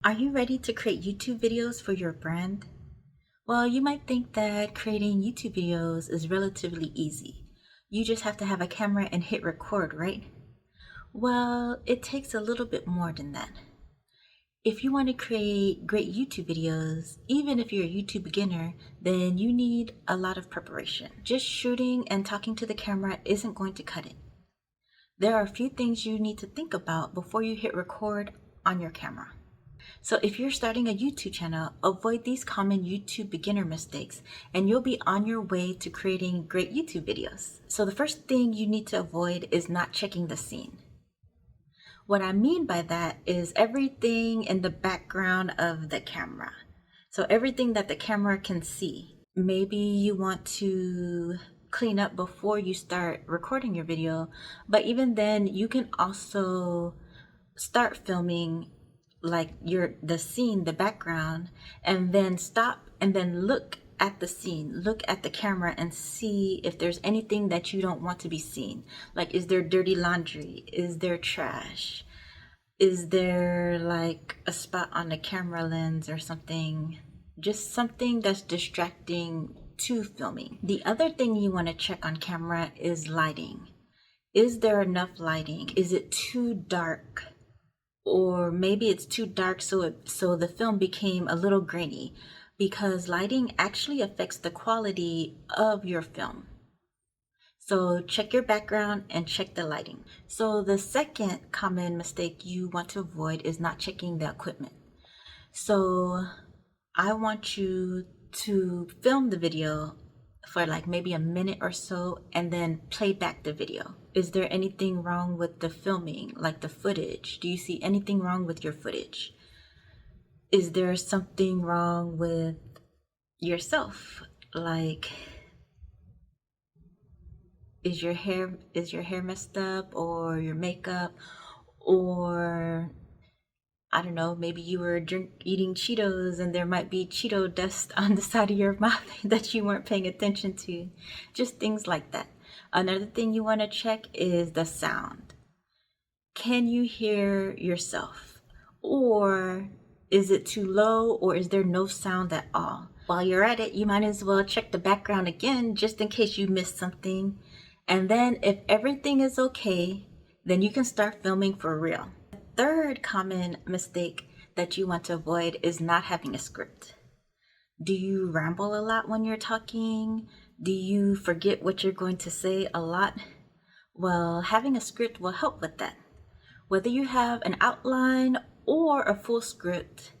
Are you ready to create YouTube videos for your brand? Well, you might think that creating YouTube videos is relatively easy. You just have to have a camera and hit record, right? Well, it takes a little bit more than that. If you want to create great YouTube videos, even if you're a YouTube beginner, then you need a lot of preparation. Just shooting and talking to the camera isn't going to cut it. There are a few things you need to think about before you hit record on your camera. So if you're starting a YouTube channel, avoid these common YouTube beginner mistakes and you'll be on your way to creating great YouTube videos. So the first thing you need to avoid is not checking the scene. What I mean by that is everything in the background of the camera. So everything that the camera can see. Maybe you want to clean up before you start recording your video, but even then you can also start filming like the scene, the background, and then stop and then look at the scene, look at the camera and see if there's anything that you don't want to be seen. Like, is there dirty laundry? Is there trash? Is there like a spot on the camera lens or something? Just something that's distracting to filming. The other thing you want to check on camera is lighting. Is there enough lighting? Is it too dark? Or maybe it's too dark so the film became a little grainy, because lighting actually affects the quality of your film. So check your background and check the lighting. So the second common mistake you want to avoid is not checking the equipment. So I want you to film the video for like maybe a minute or so and then play back the video. Is there anything wrong with the filming, like the footage? Do you see anything wrong with your footage? Is there something wrong with yourself? Like, is your hair messed up, or your makeup, or I don't know, maybe you were eating Cheetos and there might be Cheeto dust on the side of your mouth that you weren't paying attention to. Just things like that. Another thing you want to check is the sound. Can you hear yourself? Or is it too low, or is there no sound at all? While you're at it, you might as well check the background again just in case you missed something. And then if everything is okay, then you can start filming for real. Third common mistake that you want to avoid is not having a script. Do you ramble a lot when you're talking? Do you forget what you're going to say a lot? Well, having a script will help with that. Whether you have an outline or a full script,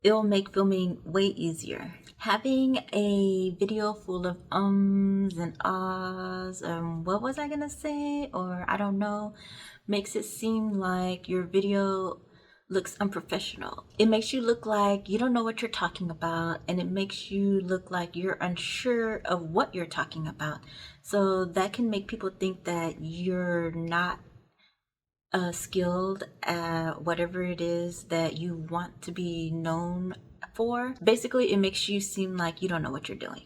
it'll make filming way easier. Having a video full of ums and ahs, what was I gonna say, or I don't know, makes it seem like your video looks unprofessional. It makes you look like you don't know what you're talking about, and it makes you look like you're unsure of what you're talking about. So that can make people think that you're not skilled at whatever it is that you want to be known for. Basically, it makes you seem like you don't know what you're doing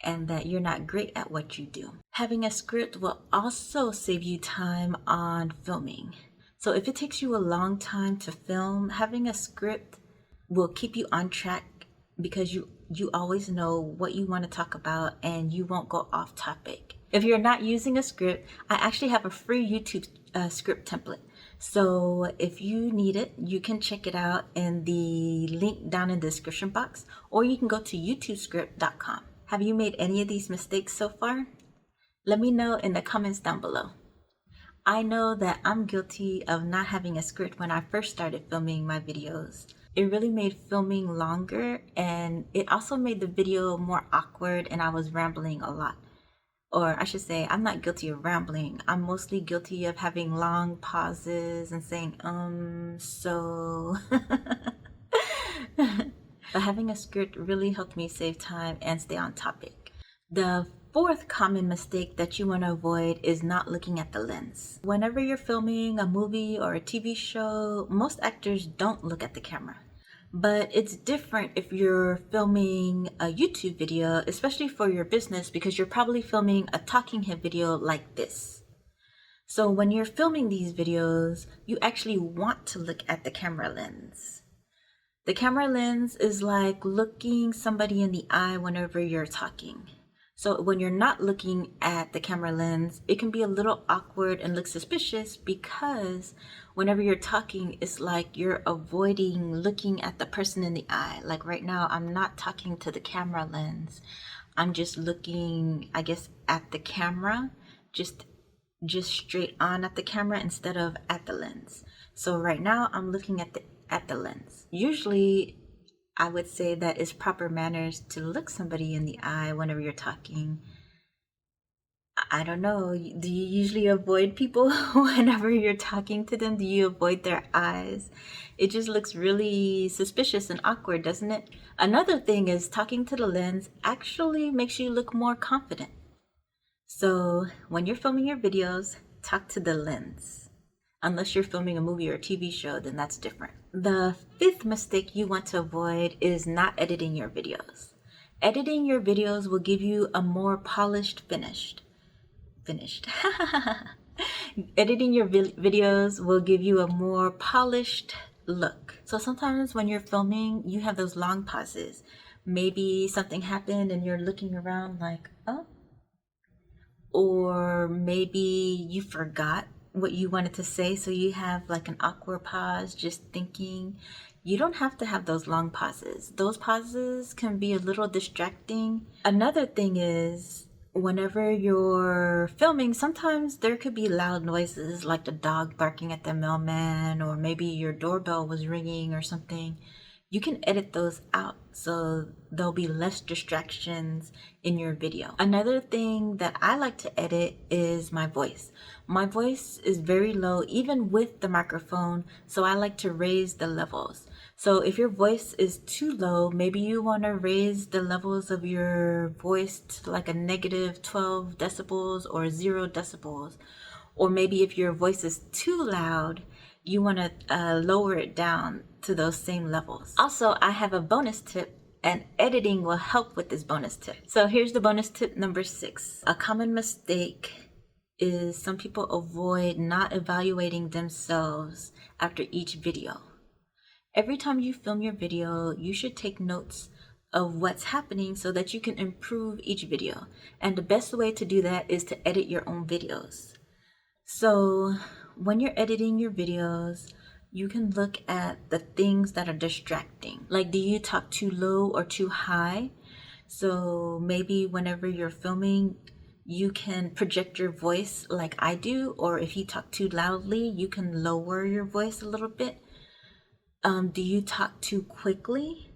and that you're not great at what you do. Having a script will also save you time on filming. So if it takes you a long time to film, having a script will keep you on track because you always know what you want to talk about and you won't go off topic. If you're not using a script, I actually have a free YouTube script template. So if you need it, you can check it out in the link down in the description box, or you can go to youtubescript.com. Have you made any of these mistakes so far? Let me know in the comments down below. I know that I'm guilty of not having a script when I first started filming my videos. It really made filming longer, and it also made the video more awkward, and I was rambling a lot. Or I should say, I'm not guilty of rambling. I'm mostly guilty of having long pauses and saying, so. But having a script really helped me save time and stay on topic. The fourth common mistake that you want to avoid is not looking at the lens. Whenever you're filming a movie or a TV show, most actors don't look at the camera. But it's different if you're filming a YouTube video, especially for your business, because you're probably filming a talking head video like this. So when you're filming these videos, you actually want to look at the camera lens. The camera lens is like looking somebody in the eye whenever you're talking. So when you're not looking at the camera lens, it can be a little awkward and look suspicious because whenever you're talking, it's like you're avoiding looking at the person in the eye. Like right now, I'm not talking to the camera lens. I'm just looking, I guess, at the camera, just straight on at the camera instead of at the lens. So right now I'm looking at the lens. Usually I would say that it's proper manners to look somebody in the eye whenever you're talking. I don't know. Do you usually avoid people whenever you're talking to them? Do you avoid their eyes? It just looks really suspicious and awkward, doesn't it? Another thing is talking to the lens actually makes you look more confident. So when you're filming your videos, talk to the lens. Unless you're filming a movie or a TV show, then that's different. The fifth mistake you want to avoid is not editing your videos. Editing your videos will give you a more polished finished. Editing your videos will give you a more polished look. So sometimes when you're filming, you have those long pauses. Maybe something happened and you're looking around like, oh, or maybe you forgot what you wanted to say, so you have like an awkward pause just thinking. You don't have to have those long pauses. Those pauses can be a little distracting. Another thing is whenever you're filming, sometimes there could be loud noises like the dog barking at the mailman, or maybe your doorbell was ringing or something. You can edit those out so there'll be less distractions in your video. Another thing that I like to edit is my voice. My voice is very low even with the microphone, so I like to raise the levels. So if your voice is too low, maybe you want to raise the levels of your voice to like a negative 12 decibels or 0 decibels. Or maybe if your voice is too loud, you want to lower it down to those same levels. Also, I have a bonus tip, and editing will help with this bonus tip. So here's the bonus tip number 6. A common mistake is some people avoid not evaluating themselves after each video. Every time you film your video, you should take notes of what's happening so that you can improve each video. And the best way to do that is to edit your own videos. So when you're editing your videos, you can look at the things that are distracting. Like, do you talk too low or too high? So maybe whenever you're filming, you can project your voice like I do, or if you talk too loudly, you can lower your voice a little bit. Do you talk too quickly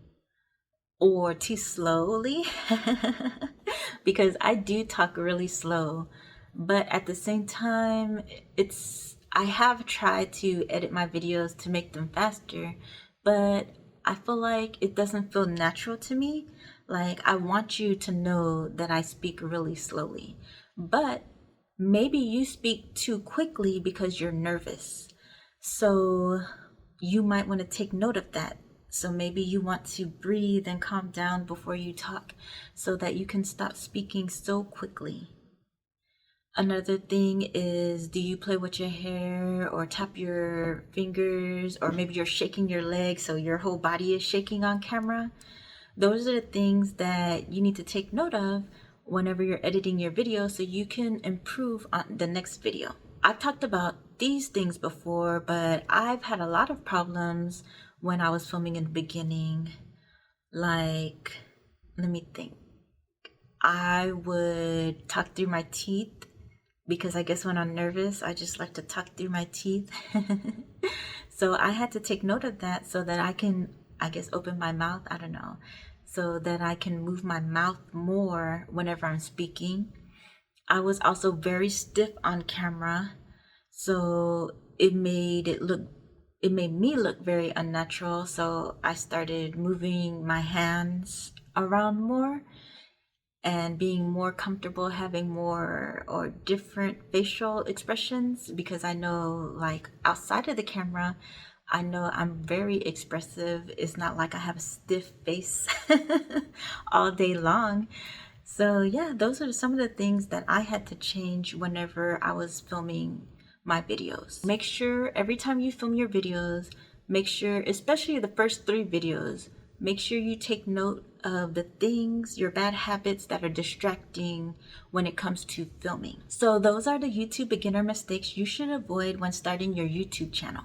or too slowly? Because I do talk really slow, but at the same time, I have tried to edit my videos to make them faster, but I feel like it doesn't feel natural to me. Like, I want you to know that I speak really slowly, but maybe you speak too quickly because you're nervous. So you might want to take note of that. So maybe you want to breathe and calm down before you talk so that you can stop speaking so quickly. Another thing is, do you play with your hair or tap your fingers, or maybe you're shaking your legs so your whole body is shaking on camera? Those are the things that you need to take note of whenever you're editing your video so you can improve on the next video. I've talked about these things before, but I've had a lot of problems when I was filming in the beginning. Like, let me think. I would talk through my teeth because I guess when I'm nervous, I just like to talk through my teeth. So I had to take note of that so that I can, I guess, open my mouth. I don't know. So that I can move my mouth more whenever I'm speaking. I was also very stiff on camera. So it made me look very unnatural. So I started moving my hands around more and being more comfortable having more or different facial expressions, because I know, like, outside of the camera, I know I'm very expressive. It's not like I have a stiff face all day long. So yeah, those are some of the things that I had to change whenever I was filming my videos. Make sure every time you film your videos, make sure, especially the first 3 videos, make sure you take note of the things, your bad habits that are distracting when it comes to filming. So those are the YouTube beginner mistakes you should avoid when starting your YouTube channel.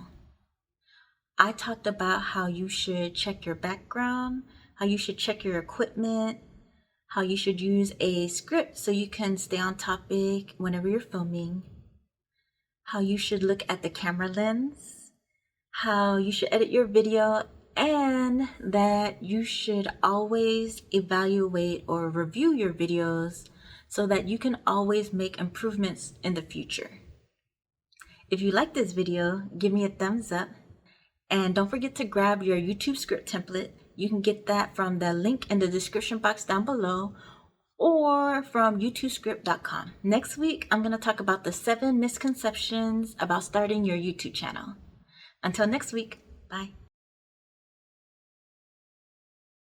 I talked about how you should check your background, how you should check your equipment, how you should use a script so you can stay on topic whenever you're filming, how you should look at the camera lens, how you should edit your video, and that you should always evaluate or review your videos so that you can always make improvements in the future. If you like this video, give me a thumbs up, and don't forget to grab your YouTube script template. You can get that from the link in the description box down below or from youtubescript.com. Next week, I'm going to talk about the 7 misconceptions about starting your YouTube channel. Until next week, bye.